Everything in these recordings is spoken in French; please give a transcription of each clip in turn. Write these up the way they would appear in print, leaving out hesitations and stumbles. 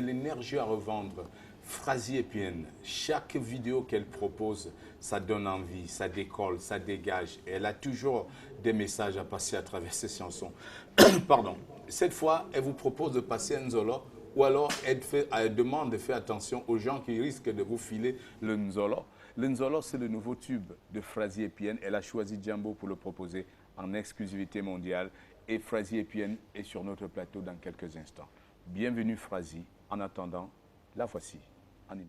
l'énergie à revendre. Phrasie Épine, chaque vidéo qu'elle propose, ça donne envie, ça décolle, ça dégage. Et elle a toujours des messages à passer à travers ses chansons. Pardon. Cette fois, elle vous propose de passer un Nzolo, ou alors elle demande de faire attention aux gens qui risquent de vous filer le Nzolo. Le Nzolo, c'est le nouveau tube de Phrasie Épine. Elle a choisi Djambo pour le proposer en exclusivité mondiale. Et Phrasie Épine est sur notre plateau dans quelques instants. Bienvenue Phrasie. En attendant, la voici en image.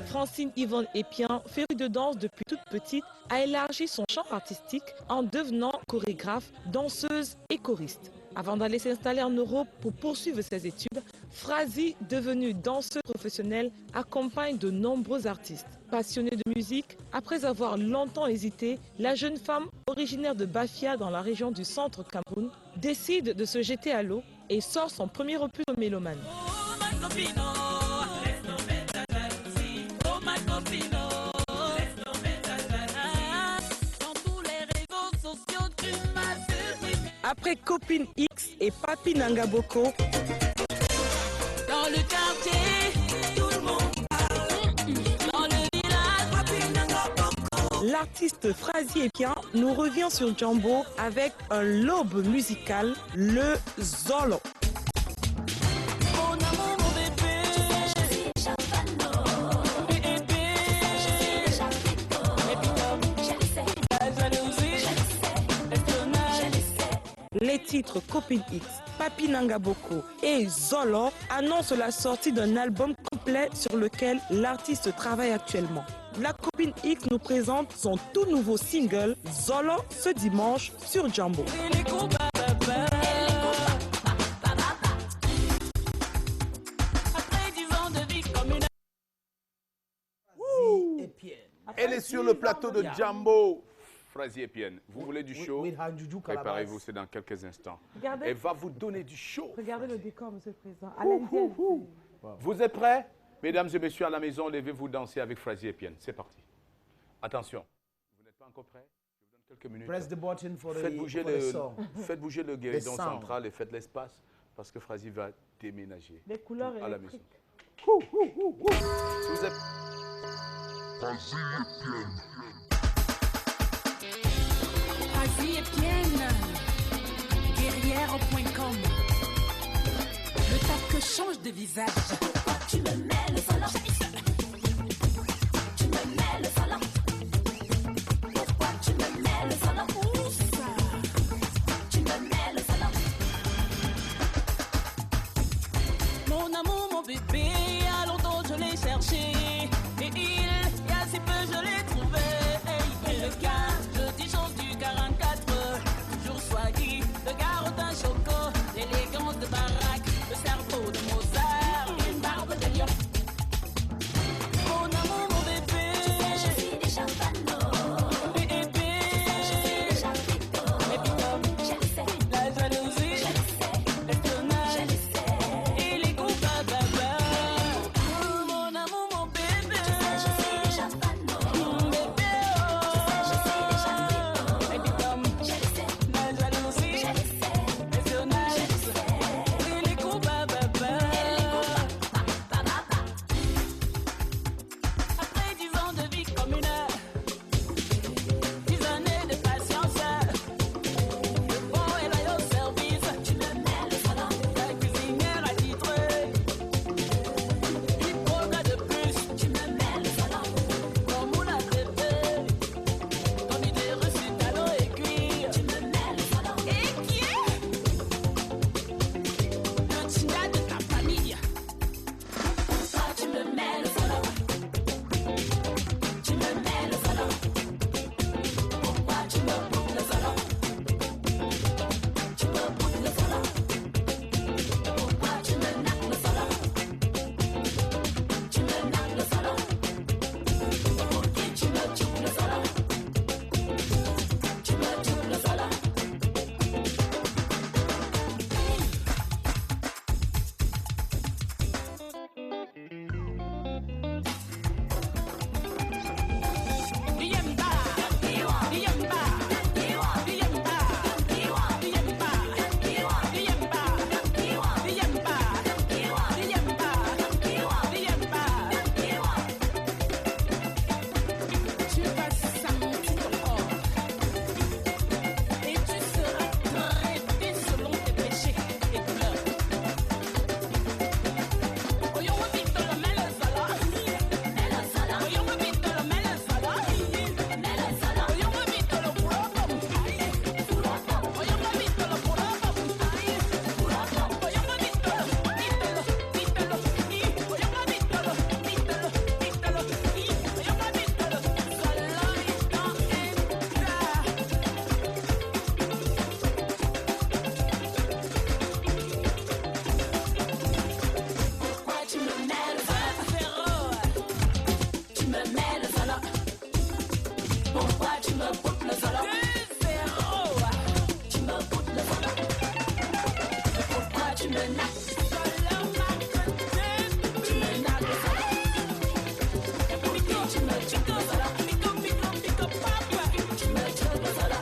Francine Yvonne Épien, férue de danse depuis toute petite, a élargi son champ artistique en devenant chorégraphe, danseuse et choriste. Avant d'aller s'installer en Europe pour poursuivre ses études, Phrasie, devenue danseuse professionnelle, accompagne de nombreux artistes. Passionnée de musique, après avoir longtemps hésité, la jeune femme originaire de Bafia dans la région du centre Cameroun décide de se jeter à l'eau et sort son premier opus au Mélomane. Après Copine X et Papi Nangaboko, dans le quartier, tout le monde parle. Dans le village, Papi Nangaboko. L'artiste Phrasie Épien nous revient sur Djambo avec un lobe musical, le Zolo. Les titres Copine X, Papi Nangaboko et Zolo annoncent la sortie d'un album complet sur lequel l'artiste travaille actuellement. La Copine X nous présente son tout nouveau single Zolo ce dimanche sur Djambo. Elle est sur le plateau de Djambo. Phrasie Épine, vous voulez du show? Préparez-vous, c'est dans quelques instants. Regardez. Elle va vous donner du show. Regardez le décor, monsieur le président. À l'indienne. Vous êtes prêts? Mesdames et messieurs à la maison, levez-vous danser avec Phrasie Épine. C'est parti. Attention, vous n'êtes pas encore prêts? Je vous donne quelques minutes. Press the button for Faites bouger le guéridon central et faites l'espace parce que Phrasie va déménager Les couleurs à la maison. électriques. Vous êtes... Phrasie Épine, guerrière.com. Le tas que change de visage. Tu me mets le solo. Tu me mets le solo. Pourquoi tu me mets le solo? Où ça? Tu me mets le solo. Mon amour, mon bébé, à longtemps je l'ai cherché. Et il y a si peu je l'ai trouvé. Et le gars, je dis chose du 44. Toujours soigné, le garotin choco, l'élégance de baraque, le cerveau de Mozart, une barbe de lion. me foutes le solo. 2-0. Tu me foutes le solo. Mais pourquoi tu me nappes? Tu me nappes le solo. Et pour qui tu me tues le solo? Tu me tues le solo.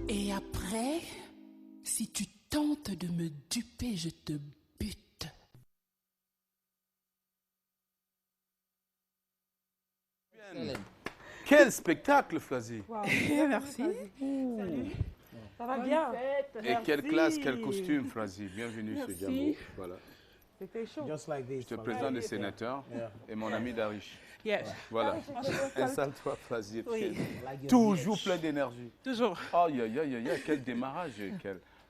Et après, si tu tentes de me duper, je te bute. Quel spectacle, Flazy. Wow. Merci. Salut. Ça va bien? Et quelle classe, quel costume, Flazy. Bienvenue sur Jambo. Voilà. C'était chaud. Just like this. Je te présente le sénateur Yeah. et mon ami Darish. Yes. Voilà. Installe-toi, Flazy. Oui. Like your Toujours bitch. plein d'énergie. Toujours. Aïe, aïe, aïe, aïe, aïe, quel démarrage,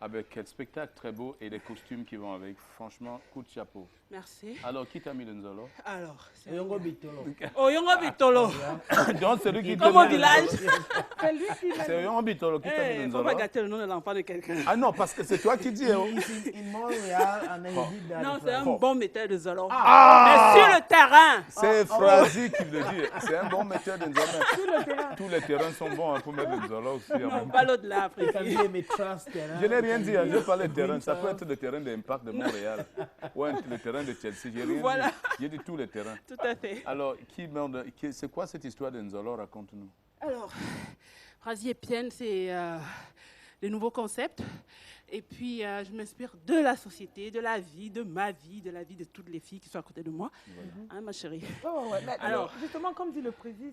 avec quel spectacle très beau et les costumes qui vont avec. Franchement, coup de chapeau. Merci. Alors, qui t'a mis le Nzolo? Alors, c'est Oyongo Bitolo. Oyongo Bitolo. Donc, c'est lui qui Comme t'a au mis le village. Nzolo. C'est lui qui m'a C'est Oyongo Bitolo qui t'a mis Il le ne faut Nzolo. pas gâter le nom de l'enfant de quelqu'un. Ah non, parce que c'est toi qui dis. Hein. He's in Montreal and then he did that. Non, in c'est un France. bon metteur de Zolo. Ah! Mais sur le terrain. C'est Frazi qui le dit. C'est un bon metteur de Nzolo. Tous les terrains sont bons hein, pour mettre le Nzolo aussi. en Non, même pas l'autre là, He après. can be a trust. Je n'ai rien dit, hein, je parle de terrain. Ça peut être le terrain d'Impact de Montréal ou le terrain de Chelsea. J'ai rien Voilà. dit. J'ai dit tous les terrains. Tout à fait. Alors, c'est quoi cette histoire de Nzolo? Raconte-nous. Alors, Frazi et Pienne, c'est des nouveaux concepts. Et puis, je m'inspire de la société, de la vie, de ma vie, de la vie de toutes les filles qui sont à côté de moi. Hein, ma chérie? Oh, ouais. Mais Alors- justement, comme dit le président,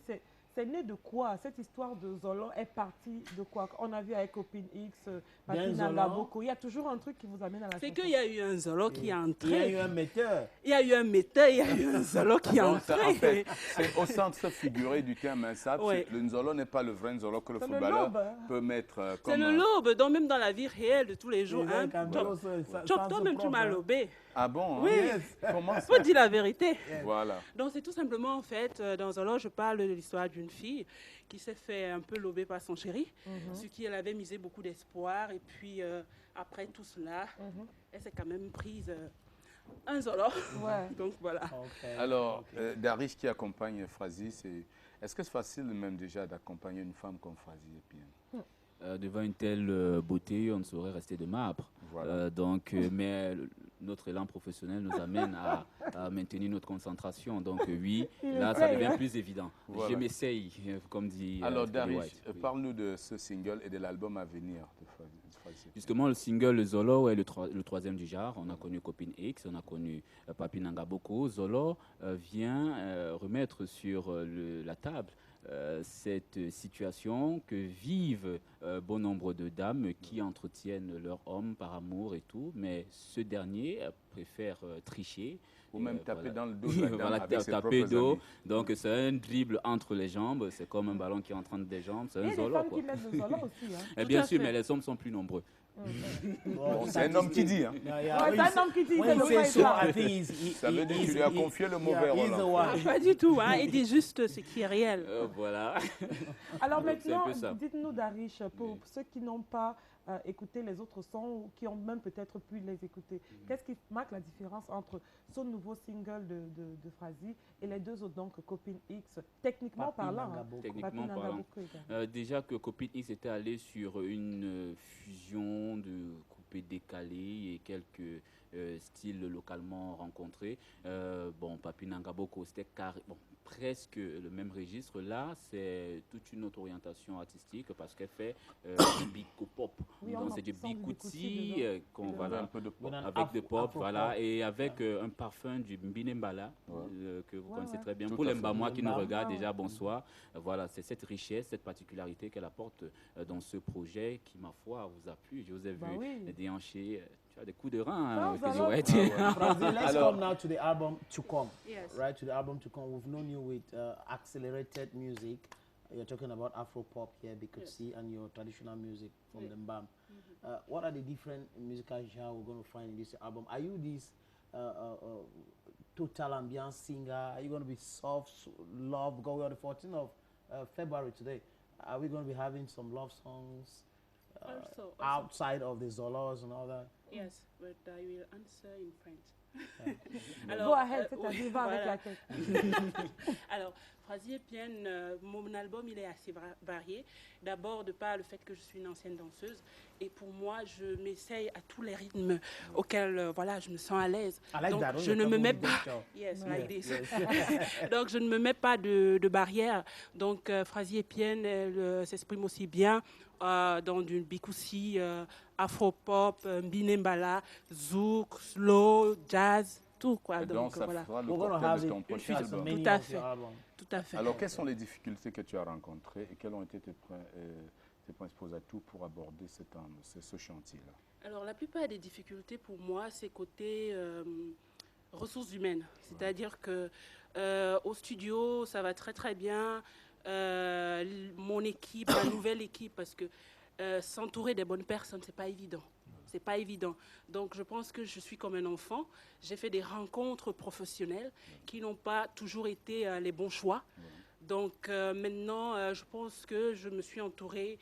c'est né de quoi? Cette histoire de Zolo est partie de quoi? On a vu avec Copine X, Papi Bien Nanga Zolo. Boko. Il y a toujours un truc qui vous amène à la C'est chanson. qu'il y a eu un Zolo qui est Il y a entré. eu un metteur. Il y a eu un metteur, il y a eu un Zolo qui est Donc, ça, en entré. fait, c'est au sens figuré du terme. Hein, ça, Ouais. le Nzolo n'est pas le vrai Nzolo que le C'est le footballeur lobe, hein. peut mettre comme... C'est le lobe, donc même dans la vie réelle de tous les jours. Les Hein, gens can be also a toi, sense toi-même, of tu m'as problem. lobé. Ah bon? Oui. Hein? Comment ça? Faut dire la vérité. Voilà. Donc c'est tout simplement en fait, dans Zolo, je parle de l'histoire d'une fille qui s'est fait un peu lober par son chéri, sur qui elle avait misé beaucoup d'espoir. Et puis après tout cela, elle s'est quand même prise un Zolo. Ouais. Donc voilà. Okay. Alors, Darish qui accompagne Frazi, est-ce que c'est facile même déjà d'accompagner une femme comme Frazi et puis, Devant une telle beauté, on ne saurait rester de marbre. Voilà. Mais notre élan professionnel nous amène à maintenir notre concentration. Donc oui, là, ça devient plus évident. Voilà. Je m'essaye, comme dit Alors, Kelly Darish, White. Oui. parle-nous de ce single et de l'album à venir de Frazi. Justement, le single Zolo est le troisième du genre. On a connu Copine X, on a connu Papi Nanga Boko. Zolo vient remettre sur la table cette situation que vivent bon nombre de dames qui entretiennent leur homme par amour et tout, mais ce dernier préfère tricher. Ou même taper Voilà. dans le dos de la dame Voilà, avec ses taper propres dos. amis. Donc c'est un dribble entre les jambes, c'est comme un ballon qui est en train des jambes, c'est Il y un a des Zolo. femmes Quoi. qui mettent le Zolo aussi. Hein. Et Tout bien à sûr, fait. mais les hommes sont plus nombreux. Bon, c'est un homme qui dit. Hein. Yeah, Ouais, yeah. c'est un homme qui dit, When c'est he le says vrai so, ça. I think he- Ça veut dire he- qu'il lui a he- confié le mauvais yeah, rôle, he's the en one. Pas du tout, hein. Il dit juste ce qui est réel. Voilà. Alors C'est un maintenant, peu ça. dites-nous, Darish, pour Oui. ceux qui n'ont pas écouté les autres sons ou qui ont même peut-être pu les écouter, qu'est-ce qui marque la différence entre ce nouveau single de Frazi et les deux autres, donc Copine X, techniquement Papi parlant? Nanga Hein. Boko. Techniquement Papi Nanga parlant. Boko également. Déjà que Copine X était allé sur une fusion de coupés décalés et quelques styles localement rencontrés. Bon, Papi Nanga Boko, c'était presque le même registre. Là, c'est toute une autre orientation artistique parce qu'elle fait du big pop. Oui, on Donc c'est du sent big du Kuti Kuti qu'on dedans. voilà, Un peu de pop. With an avec de pop, Afro voilà, pop. et avec un parfum du Mbinembala que vous Ouais, connaissez ouais. très bien. Tout Pour à les fait. Mbamois qui nous Mbam. regardent Ouais, déjà, ouais. bonsoir. Voilà, c'est cette richesse, cette particularité qu'elle apporte dans ce projet qui, ma foi, vous a plu. Je vous ai Bah vu oui. déhancher. Tu as des coups de rein, Ah, hein, ça Kelly va. White. Brazil, let's Alors- come now to the album to come. Yes. Right, to the album to come. We've known you with accelerated music. You're talking about Afro pop here, Bikusi, and your traditional music from the Mbam. What are the different musical genres we're going to find in this album? Are you this total ambiance singer? Are you going to be soft love? Go on the 14th of February today. Are we going to be having some love songs Also. outside of the Zolos and all that? Yes, but I will answer in French. Go ahead, oui, c'est-à-dire, va avec voilà. la tête. Alors, Frazier Pienne, mon album, il est assez varié. D'abord, de par le fait que je suis une ancienne danseuse. Et pour moi, je m'essaye à tous les rythmes auxquels voilà, je me sens à l'aise. I like Donc, that. je ne me mets pas... Yes, like this. Donc, je ne me mets pas de barrière. Donc, Frazier Pienne, elle s'exprime aussi bien dans du bikoussi, afro-pop, mbinembala, zouk, slow, jazz, tout quoi. Et donc, ça voilà. fera le We're going to cocktail have de it ton in prochain as album. many Tout à of fait. your albums. Tout à fait. Alors, quelles sont les difficultés que tu as rencontrées et quels ont été tes principaux atouts pour aborder ce chantier-là? Alors, la plupart des difficultés pour moi, c'est côté ressources humaines. C'est-à-dire que au studio, ça va très très bien. Mon équipe, la nouvelle équipe, parce que s'entourer des bonnes personnes, c'est pas évident. C'est pas évident. Donc, je pense que je suis comme un enfant. J'ai fait des rencontres professionnelles qui n'ont pas toujours été les bons choix. Donc maintenant, je pense que je me suis entourée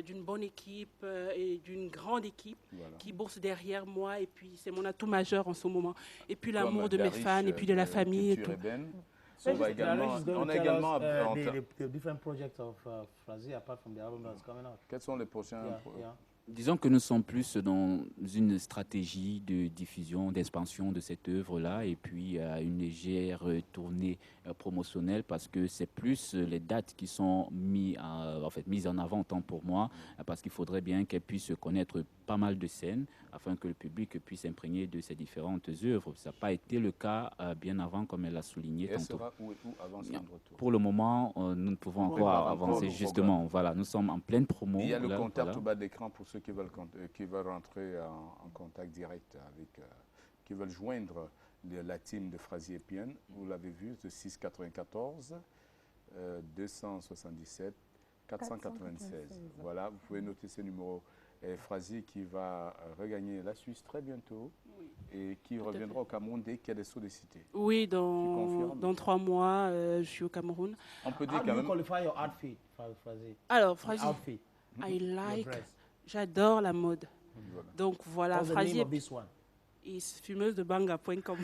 d'une bonne équipe et d'une grande équipe qui bosse derrière moi. Et puis, c'est mon atout majeur en ce moment. Et puis, l'amour de mes fans et puis de la famille. Et tout. On a également the different projects of Frazier apart from the album that's coming out. quels sont les prochains Disons que nous sommes plus dans une stratégie de diffusion, d'expansion de cette œuvre-là et puis une légère tournée promotionnelle parce que c'est plus les dates qui sont mises en avant tant pour moi parce qu'il faudrait bien qu'elle puisse connaître pas mal de scènes afin que le public puisse s'imprégner de ces différentes œuvres. Ça n'a pas été le cas bien avant comme elle l'a souligné Elle tantôt. sera où et où avant son retour? Pour le moment, nous ne pouvons encore avancer justement. Voilà, nous sommes en pleine promo. Il y a le là, contact voilà. au bas d'écran pour ceux qui veulent rentrer en contact direct avec, qui veulent joindre la team de Frazier Pienne. Vous l'avez vu, de 694 277 496. Voilà, vous pouvez noter ce numéro. Et Frazier qui va regagner la Suisse très bientôt et qui reviendra au Cameroun dès qu'il y a des sollicités. Oui, dans 3 mois, je suis au Cameroun. On peut How dire do quand you même. qualify your outfit, Frazier? Alors, Frazier, Outfit, I your like, dress. j'adore la mode. Donc voilà, What's the name Frazier of this one? is fumeuse de banga.com.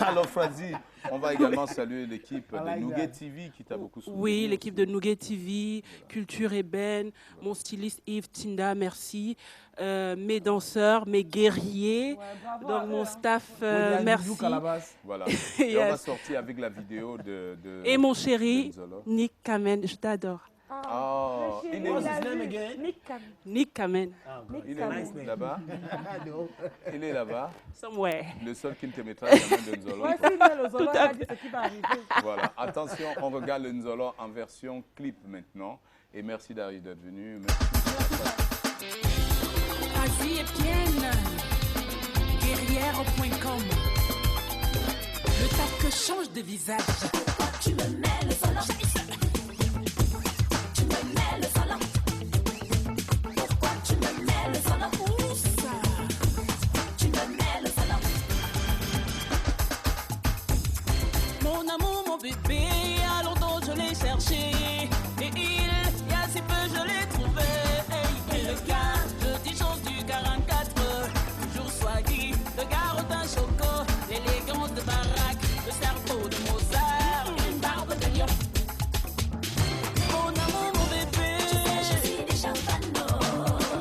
Alors Frazier, on va également saluer l'équipe I de like Nougat that. TV qui t'a beaucoup soutenu. Oui, l'équipe de Nougat TV, Culture Ébène, mon styliste Yves Tinda, merci. Mes danseurs, mes guerriers, donc mon staff, merci. Voilà. Et on va Yes. sortir avec la vidéo de Et mon chéri, Nzolo. Nick Kamen, je t'adore. Oh, il est où? What's his name again? Nick Kamen, Oh, God. Il est où? Là-bas? No. Il est là-bas. somewhere. Le seul qui ne te mettra jamais de Nzolo. Ouais, s'il met le Zolo, il a dit ce qui va arriver. Voilà. Attention, on regarde le Nzolo en version clip maintenant. Et merci d'être venu. Merci. Frazier Pienne, guerrière.com. Le tac que change de visage. Tu me mets le solo. Tu me mets le solo. Pourquoi tu me mets le solo? Où ça? Tu me mets le solo. Mon amour, mon bébé, à longtemps je l'ai cherché. Et il y a si peu je l'ai trouvé. Et le gars de Dijon du 44, toujours swaggy, le gars au teint choco, l'élégance de baraque, le cerveau de Mozart, une barbe de lion. Mon amour, mon bébé, je suis déjà fano.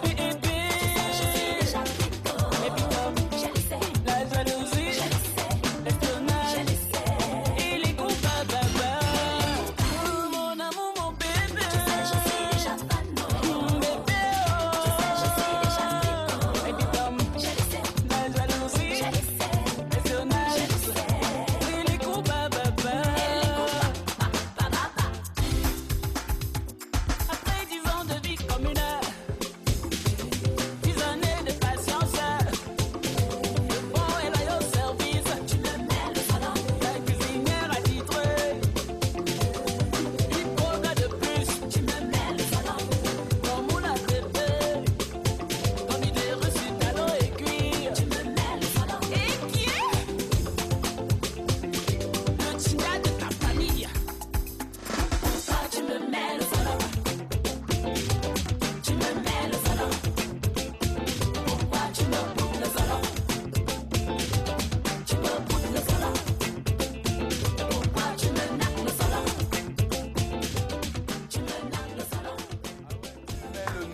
Bébé, je suis déjà pico. Mais pico, je le sais. La jalousie, je le sais. L'espionnage, je le sais. Et les coups, baba. Mon amour.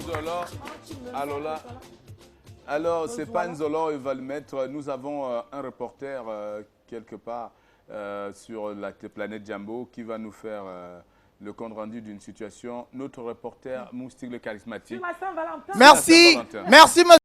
Nzolo. Alors là, alors c'est pas Nzolo, il va le mettre. Nous avons un reporter quelque part sur la planète Jambo qui va nous faire le compte rendu d'une situation. Notre reporter Moustique le charismatique. Merci, merci, monsieur.